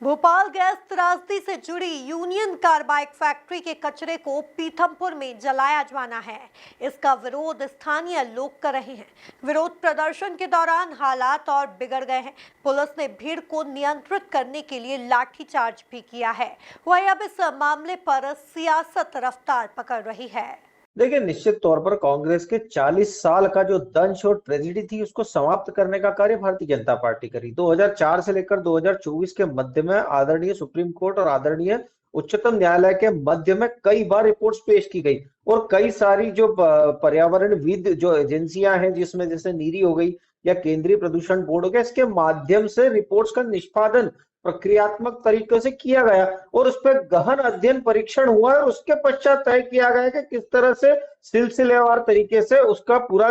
Bhopal gas त्रासदी से जुड़ी यूनियन कार्बाइड फैक्ट्री के कचरे को पीथमपुर में जलाया जाना है। इसका विरोध स्थानीय लोग कर रहे हैं। विरोध प्रदर्शन के दौरान हालात और बिगड़ गए हैं। पुलिस ने भीड़ को नियंत्रित करने के लिए लाठीचार्ज भी किया है। वहीं अब इस मामले पर सियासत रफ्तार पकड़ रही है। देखिए, निश्चित तौर पर कांग्रेस के 40 साल का जो दंश और ट्रेजेडी थी उसको समाप्त करने का कार्य भारतीय जनता पार्टी करी। 2004 से लेकर 2024 के मध्य में आदरणीय सुप्रीम कोर्ट और आदरणीय उच्चतम न्यायालय के मध्य में कई बार रिपोर्ट्स पेश की गई और कई सारी जो पर्यावरणविद जो एजेंसियां हैं, जिसमें जैसे नीरी हो गई या केंद्रीय प्रदूषण बोर्ड हो गया, इसके माध्यम से रिपोर्ट्स का निष्पादन प्रक्रियात्मक तरीके से किया गया और उस पर गहन अध्ययन परीक्षण हुआ और उसके पश्चात तय किया गया कि किस तरह से सिलसिलेवार तरीके से उसका पूरा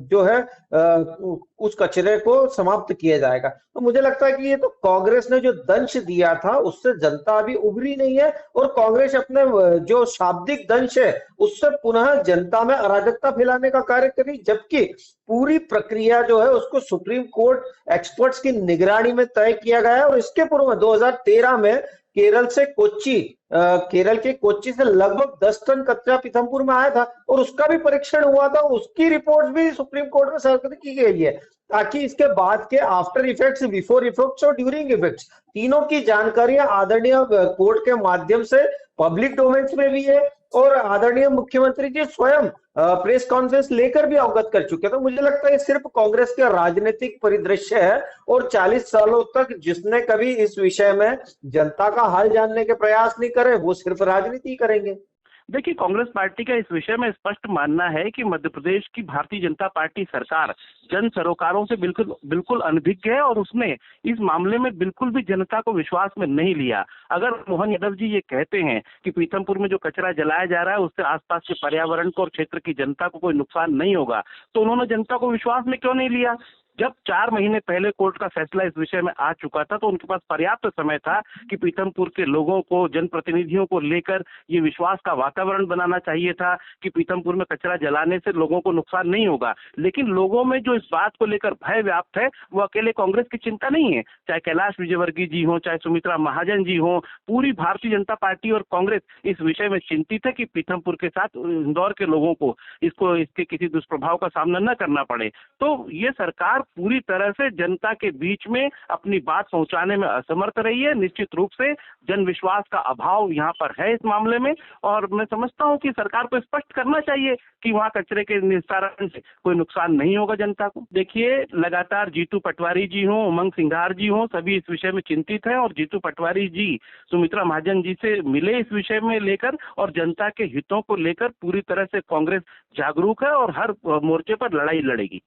जो है उस कचरे को समाप्त किया जाएगा। तो मुझे लगता है कि ये तो कांग्रेस ने जो दंश दिया था उससे जनता अभी उभरी नहीं है और कांग्रेस अपने जो शाब्दिक दंश है उससे पुनः जनता में अराजकता फैलाने का कार्य करी, जबकि पूरी प्रक्रिया जो है उसको सुप्रीम कोर्ट एक्सपर्ट्स की निगरानी में तय किया गया है। और इसके पूर्व में 2013 में केरल के कोच्चि से लगभग 10 टन कचरा पीथमपुर में आया था और उसका भी परीक्षण हुआ था। उसकी रिपोर्ट भी सुप्रीम कोर्ट में सर्टिफाइड की गई है ताकि इसके बाद के आफ्टर इफेक्ट्स, बिफोर इफेक्ट्स और ड्यूरिंग इफेक्ट्स तीनों की जानकारियां आदरणीय कोर्ट के माध्यम से पब्लिक डोमेन्स में भी है और आदरणीय मुख्यमंत्री जी स्वयं प्रेस कॉन्फ्रेंस लेकर भी अवगत कर चुके। तो मुझे लगता है सिर्फ कांग्रेस का राजनीतिक परिदृश्य है और 40 सालों तक जिसने कभी इस विषय में जनता का हाल जानने के प्रयास नहीं करे वो सिर्फ राजनीति करेंगे। देखिए, कांग्रेस पार्टी का इस विषय में स्पष्ट मानना है कि मध्य प्रदेश की भारतीय जनता पार्टी सरकार जन सरोकारों से बिल्कुल अनभिज्ञ है और उसने इस मामले में बिल्कुल भी जनता को विश्वास में नहीं लिया। अगर मोहन यादव जी ये कहते हैं कि पीथमपुर में जो कचरा जलाया जा रहा है उससे आसपास के पर्यावरण को और क्षेत्र की जनता को कोई नुकसान नहीं होगा, तो उन्होंने जनता को विश्वास में क्यों नहीं लिया? जब 4 महीने पहले कोर्ट का फैसला इस विषय में आ चुका था तो उनके पास पर्याप्त समय था कि पीथमपुर के लोगों को, जनप्रतिनिधियों को लेकर ये विश्वास का वातावरण बनाना चाहिए था कि पीथमपुर में कचरा जलाने से लोगों को नुकसान नहीं होगा। लेकिन लोगों में जो इस बात को लेकर भय व्याप्त है वो अकेले कांग्रेस की चिंता नहीं है। चाहे कैलाश विजयवर्गीय जी हो, चाहे सुमित्रा महाजन जी हो, पूरी भारतीय जनता पार्टी और कांग्रेस इस विषय में चिंतित है कि पीथमपुर के साथ इंदौर के लोगों को इसके किसी दुष्प्रभाव का सामना न करना पड़े। तो ये सरकार पूरी तरह से जनता के बीच में अपनी बात पहुंचाने में असमर्थ रही है। निश्चित रूप से जन विश्वास का अभाव यहाँ पर है इस मामले में और मैं समझता हूँ कि सरकार को स्पष्ट करना चाहिए कि वहाँ कचरे के निस्तारण से कोई नुकसान नहीं होगा जनता को। देखिए, लगातार जीतू पटवारी जी हो, उमंग सिंघार जी हो, सभी इस विषय में चिंतित है और जीतू पटवारी जी सुमित्रा महाजन जी से मिले इस विषय में लेकर और जनता के हितों को लेकर पूरी तरह से कांग्रेस जागरूक है और हर मोर्चे पर लड़ाई लड़ेगी।